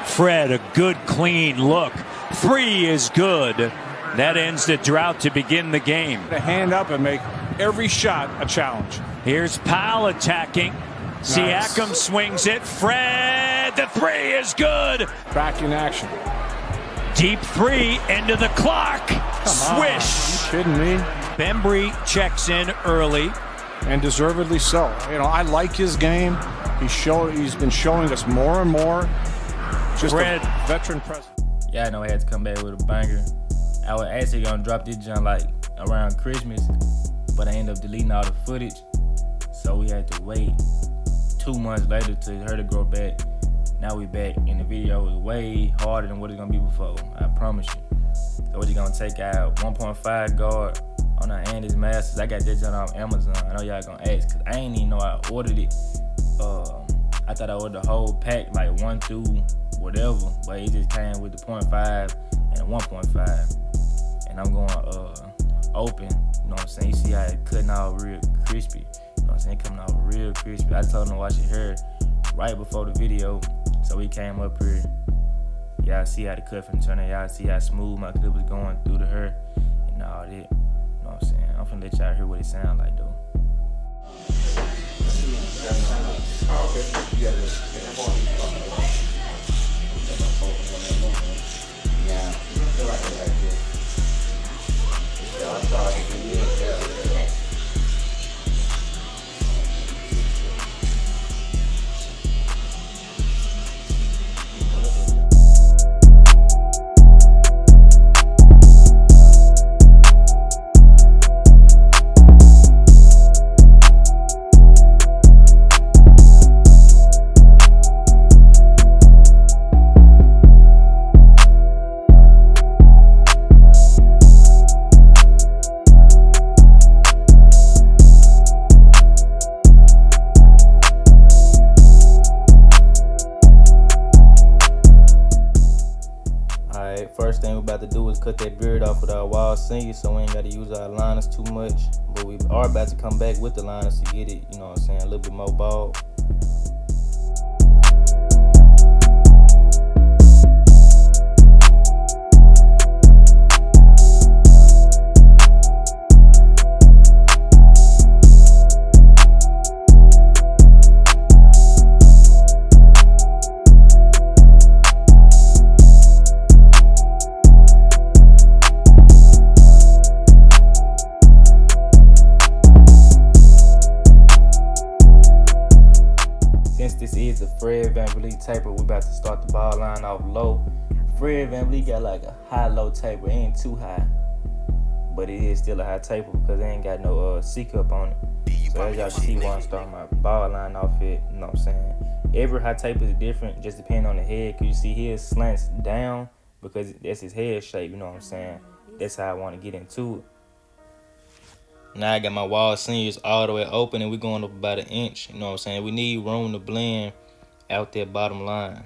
Fred, a good, clean look. 3 is good. That ends the drought to begin the game. To hand up and make every shot a challenge. Here's Powell attacking. Nice. Siakam swings it. Fred, the 3 is good. Back in action. Deep 3 into the clock. Swish. Are you kidding me? Bembry checks in early. And deservedly so. You know, I like his game. He's been showing us more and more. Just Fred. a veteran presence. Yeah, I know I had to come back with a banger. I was actually gonna drop this jump like around Christmas, but I ended up deleting all the footage. So we had to wait 2 months later to her to grow back. Now we back, and the video is way harder than what it's gonna be before. I promise you. So we're just gonna take out 1.5 guard on our Andy's Masters. I got that jump on Amazon. I know y'all gonna ask, cause I ain't even know I ordered it. I thought I ordered the whole pack, like 1 through whatever, but it just came with the 0.5 and the 1.5. And I'm going open, you know what I'm saying? You see how it cutting out real crispy, you know what I'm saying? Coming out real crispy. I told him to wash your hair right before the video, so he came up here. Y'all see how the cut from turning, y'all see how smooth my clip was going through the hair and all that, you know what I'm saying? I'm finna let y'all hear what it sound like though. First thing we're about to do is cut that beard off with our wild senior, so we ain't got to use our liners too much. But we are about to come back with the liners to get it, you know what I'm saying, a little bit more bald. Since this is a Fred Vanvleet taper, we're about to start the ball line off low. Fred Vanvleet got like a high-low taper. It ain't too high, but it is still a high taper because it ain't got no C-cup on it. So as y'all see where I'm starting my ball line off it, you know what I'm saying? Every high taper is different, just depending on the head. Cause you see his slants down because that's his head shape, you know what I'm saying? That's how I want to get into it. Now I got my wall seniors all the way open and we're going up about 1 inch. You know what I'm saying? We need room to blend out that bottom line.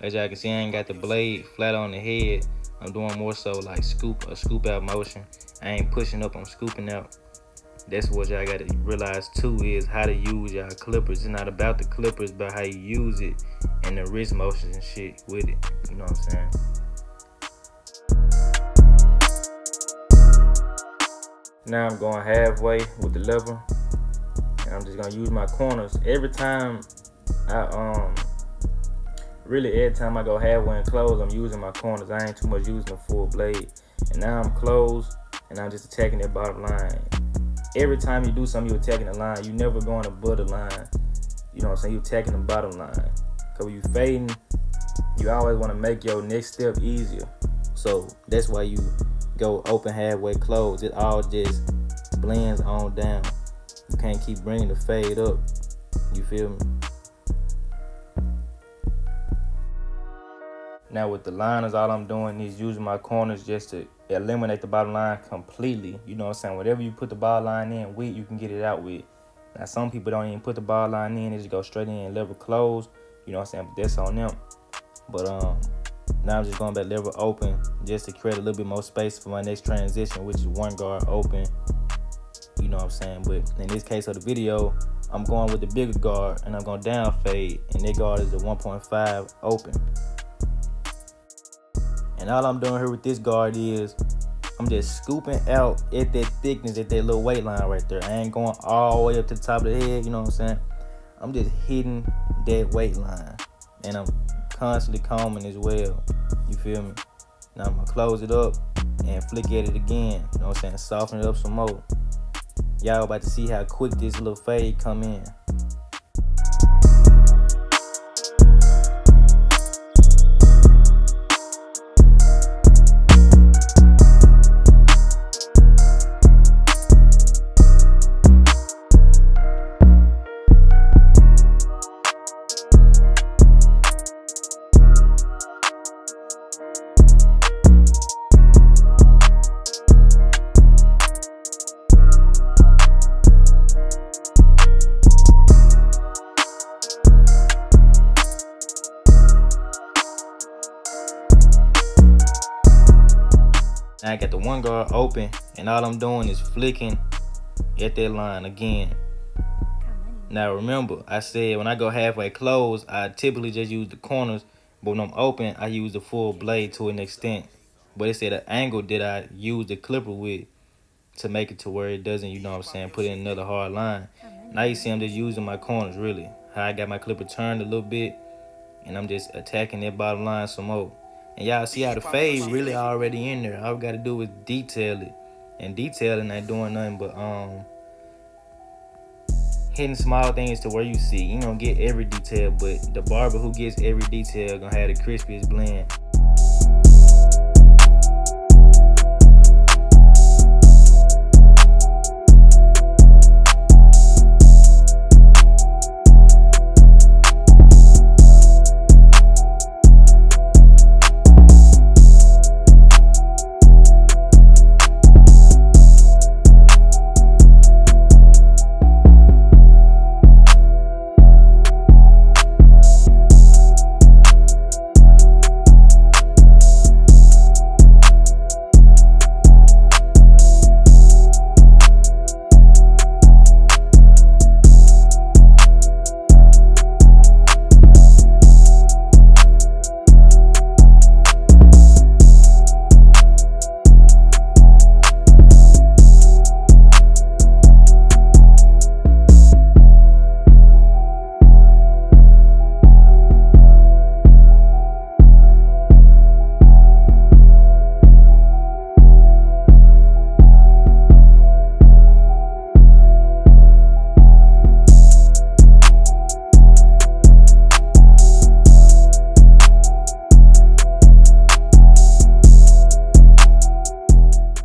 As y'all can see, I ain't got the blade flat on the head. I'm doing more so like a scoop out motion. I ain't pushing up, I'm scooping out. That's what y'all got to realize too, is how to use y'all clippers. It's not about the clippers, but how you use it and the wrist motions and shit with it. You know what I'm saying? Now I'm going halfway with the lever, and I'm just gonna use my corners. Every time I go halfway and close, I'm using my corners. I ain't too much using the full blade. And now I'm closed, and I'm just attacking that bottom line. Every time you do something, you're attacking the line. You never going above the line. You know what I'm saying? You're attacking the bottom line. Cause when you fading, you always want to make your next step easier. So that's why you go open, halfway, close. It all just blends on down. You can't keep bringing the fade up. You feel me? Now with the liners, all I'm doing is using my corners just to eliminate the bottom line completely. You know what I'm saying? Whatever you put the bottom line in with, you can get it out with. Now some people don't even put the bottom line in, they just go straight in and lever close. You know what I'm saying? But that's on them. But now I'm just going back lever open just to create a little bit more space for my next transition, which is one guard open. You know what I'm saying? But in this case of the video, I'm going with the bigger guard, and I'm going down fade, and that guard is the 1.5 open. And all I'm doing here with this guard is I'm just scooping out at that thickness at that little weight line right there. I ain't going all the way up to the top of the head, you know what I'm saying? I'm just hitting that weight line, and I'm constantly combing as well. You feel me? Now I'm gonna close it up and flick at it again. You know what I'm saying? Soften it up some more. Y'all about to see how quick this little fade come in. Now I got the one guard open, and all I'm doing is flicking at that line again. Now remember, I said when I go halfway close, I typically just use the corners, but when I'm open, I use the full blade to an extent. But it said the angle that I use the clipper with to make it to where it doesn't, you know what I'm saying, put in another hard line. Now you see I'm just using my corners, really. How I got my clipper turned a little bit, and I'm just attacking that bottom line some more. And y'all see how the fade really already in there. All we gotta do is detail it. And detailing ain't doing nothing but hitting small things to where you see. You ain't gonna get every detail, but the barber who gets every detail gonna have the crispiest blend.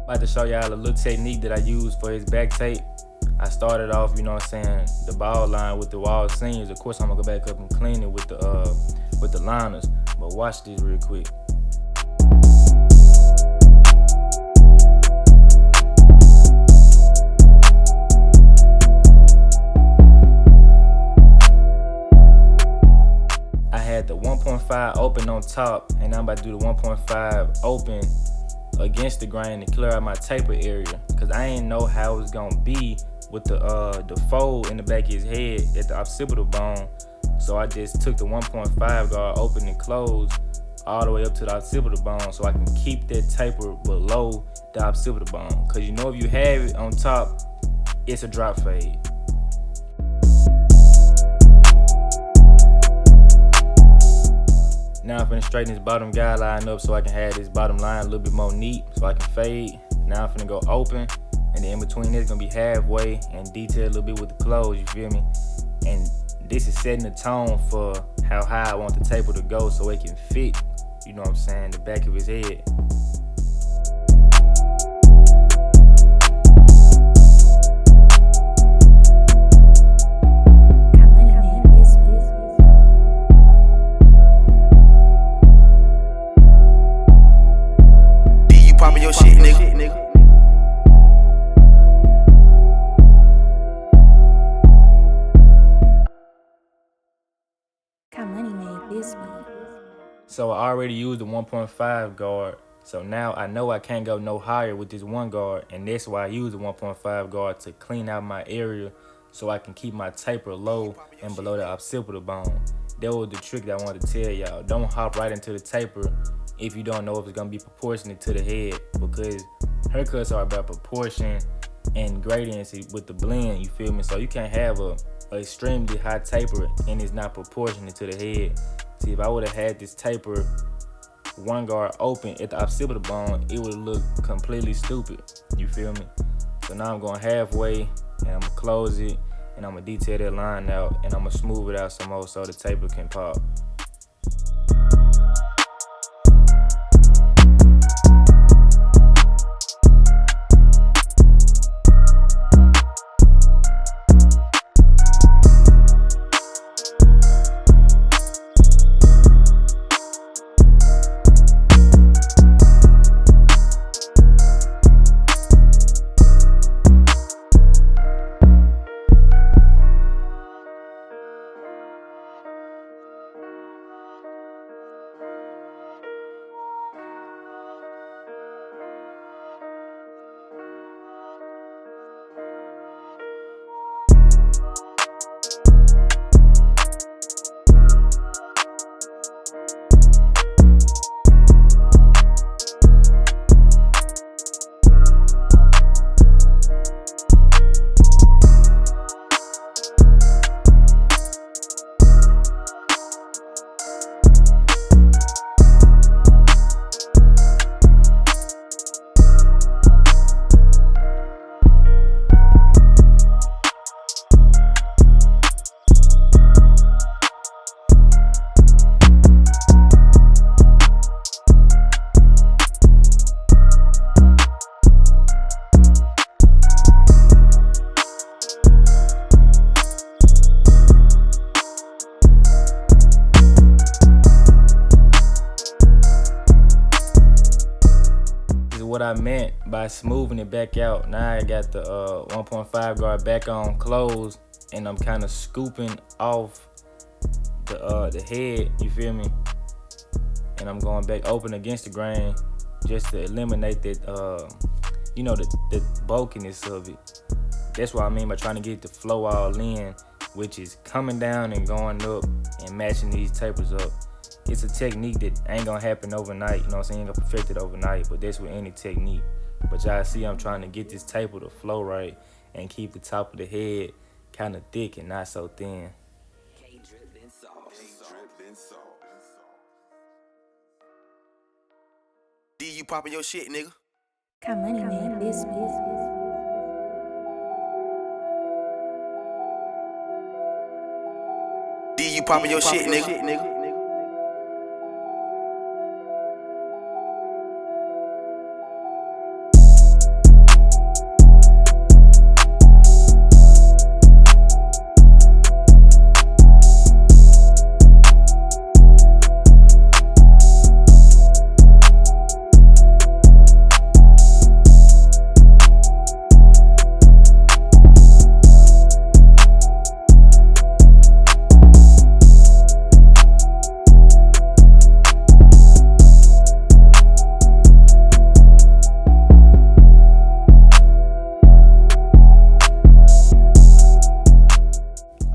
About to show y'all a little technique that I use for his back tape. I started off, you know what I'm saying, the ball line with the wall seams. Of course, I'm gonna go back up and clean it with the liners. But watch this real quick. I had the 1.5 open on top, and I'm about to do the 1.5 open against the grain to clear out my taper area, because I ain't know how it was gonna be with the fold in the back of his head at the occipital bone. So I just took the 1.5 guard open and closed all the way up to the occipital bone, so I can keep that taper below the occipital bone. Because you know, if you have it on top, it's a drop fade. Now I'm finna straighten this bottom guideline up so I can have this bottom line a little bit more neat so I can fade. Now I'm finna go open, and then in between this gonna be halfway and detail a little bit with the close, you feel me? And this is setting the tone for how high I want the taper to go so it can fit, you know what I'm saying, the back of his head. Your shit, nigga. So I already used the 1.5 guard, so now I know I can't go no higher with this one guard, and that's why I use the 1.5 guard to clean out my area so I can keep my taper low and below the occipital bone. That was the trick that I wanted to tell y'all. Don't hop right into the taper if you don't know if it's gonna be proportionate to the head, because haircuts are about proportion and gradients with the blend, you feel me? So you can't have a extremely high taper and it's not proportionate to the head. See, if I would have had this taper one guard open at the occipital bone, it would look completely stupid, you feel me? So now I'm going halfway and I'm gonna close it and I'm gonna detail that line out and I'm gonna smooth it out some more so the taper can pop. What I meant by smoothing it back out. Now I got the 1.5 guard back on closed and I'm kind of scooping off the head, you feel me? And I'm going back open against the grain just to eliminate that, the bulkiness of it. That's what I mean by trying to get the flow all in, which is coming down and going up and matching these tapers up. It's a technique that ain't gonna happen overnight, you know what I'm saying? Ain't gonna perfect it overnight, but that's with any technique. But y'all see I'm trying to get this taper to flow right and keep the top of the head kind of thick and not so thin. D, you popping your shit, nigga? Got money, man. This. D, you popping your shit, nigga?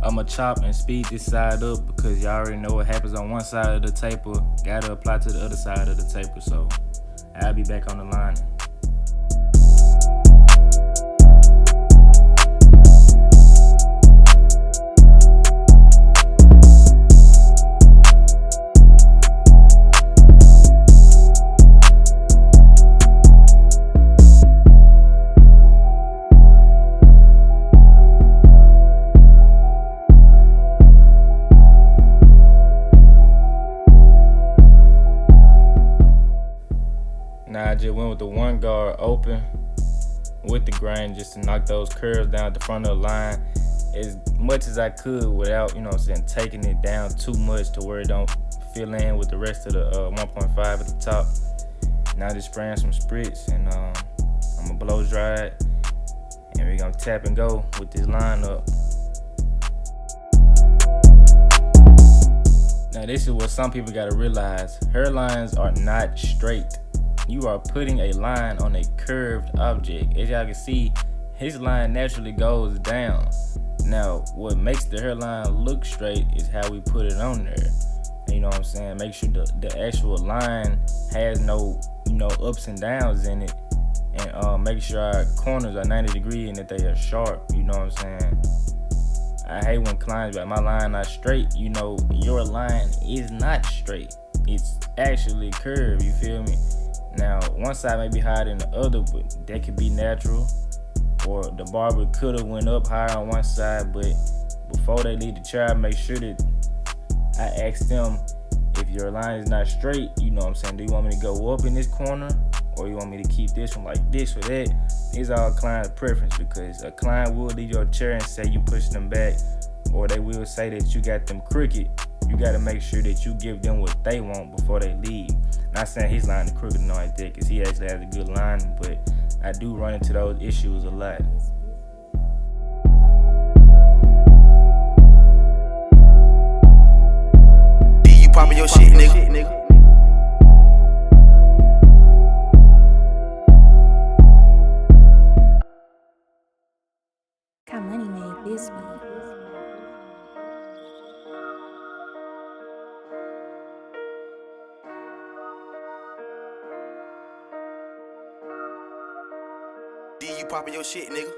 I'ma chop and speed this side up because y'all already know what happens on one side of the taper. Gotta apply to the other side of the taper, so I'll be back on the line. Now I just went with the one guard open with the grain just to knock those curves down at the front of the line as much as I could without, you know what I'm saying, taking it down too much to where it don't fill in with the rest of the 1.5 at the top. Now just spraying some spritz and I'm gonna blow dry it and we're gonna tap and go with this line up. Now this is what some people gotta realize. Hairlines are not straight. You are putting a line on a curved object. As y'all can see, his line naturally goes down. Now, what makes the hairline look straight is how we put it on there. You know what I'm saying? Make sure the actual line has no, ups and downs in it. And make sure our corners are 90 degrees and that they are sharp. You know what I'm saying? I hate when clients be like, my line not straight. Your line is not straight. It's actually curved, you feel me? Now, one side may be higher than the other, but that could be natural. Or the barber could have went up higher on one side, but before they leave the chair, make sure that I ask them, if your line is not straight, you know what I'm saying, do you want me to go up in this corner, or you want me to keep this one like this or that? It's all client's preference, because a client will leave your chair and say you pushing them back, or they will say that you got them crooked. You got to make sure that you give them what they want before they leave. Not saying his line is crooked and all like that, because he actually has a good line, but I do run into those issues a lot. D, you poppin' your shit, nigga. Got money made this beat. D, you poppin' your shit, nigga.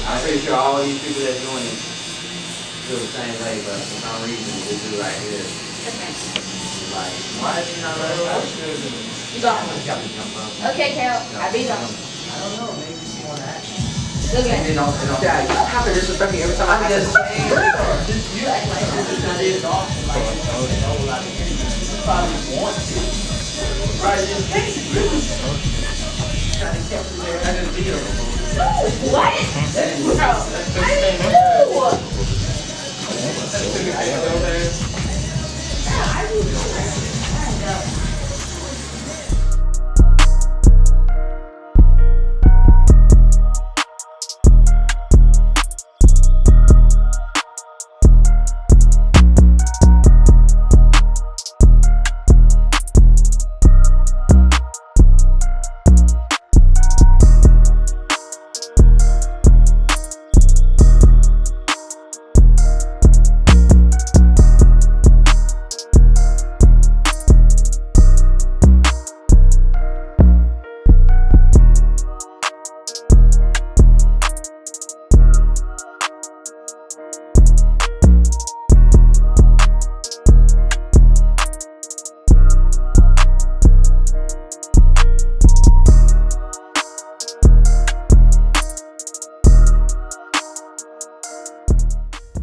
I'm pretty sure all these people that's doing it feel the same way, but for some reason they do like this. Like, why is he not like that? You gone. Okay, Carol. I be gone. I don't know, maybe she want to act. Look And at then it. yeah, you have to disrespect me every time I just saying. You act like this is not it. What? Bro, I didn't know.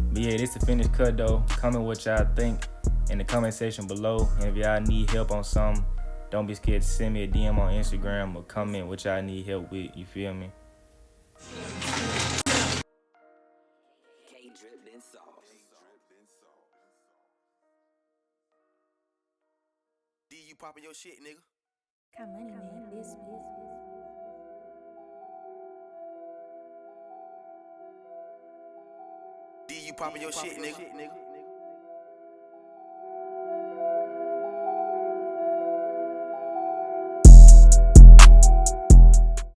But yeah, this the finished cut though. Comment what y'all think in the comment section below. And if y'all need help on something, don't be scared to send me a DM on Instagram or comment what y'all need help with. You feel me? D, you poppin' your shit, nigga. Got money made this beat. D, you poppin' your shit, nigga.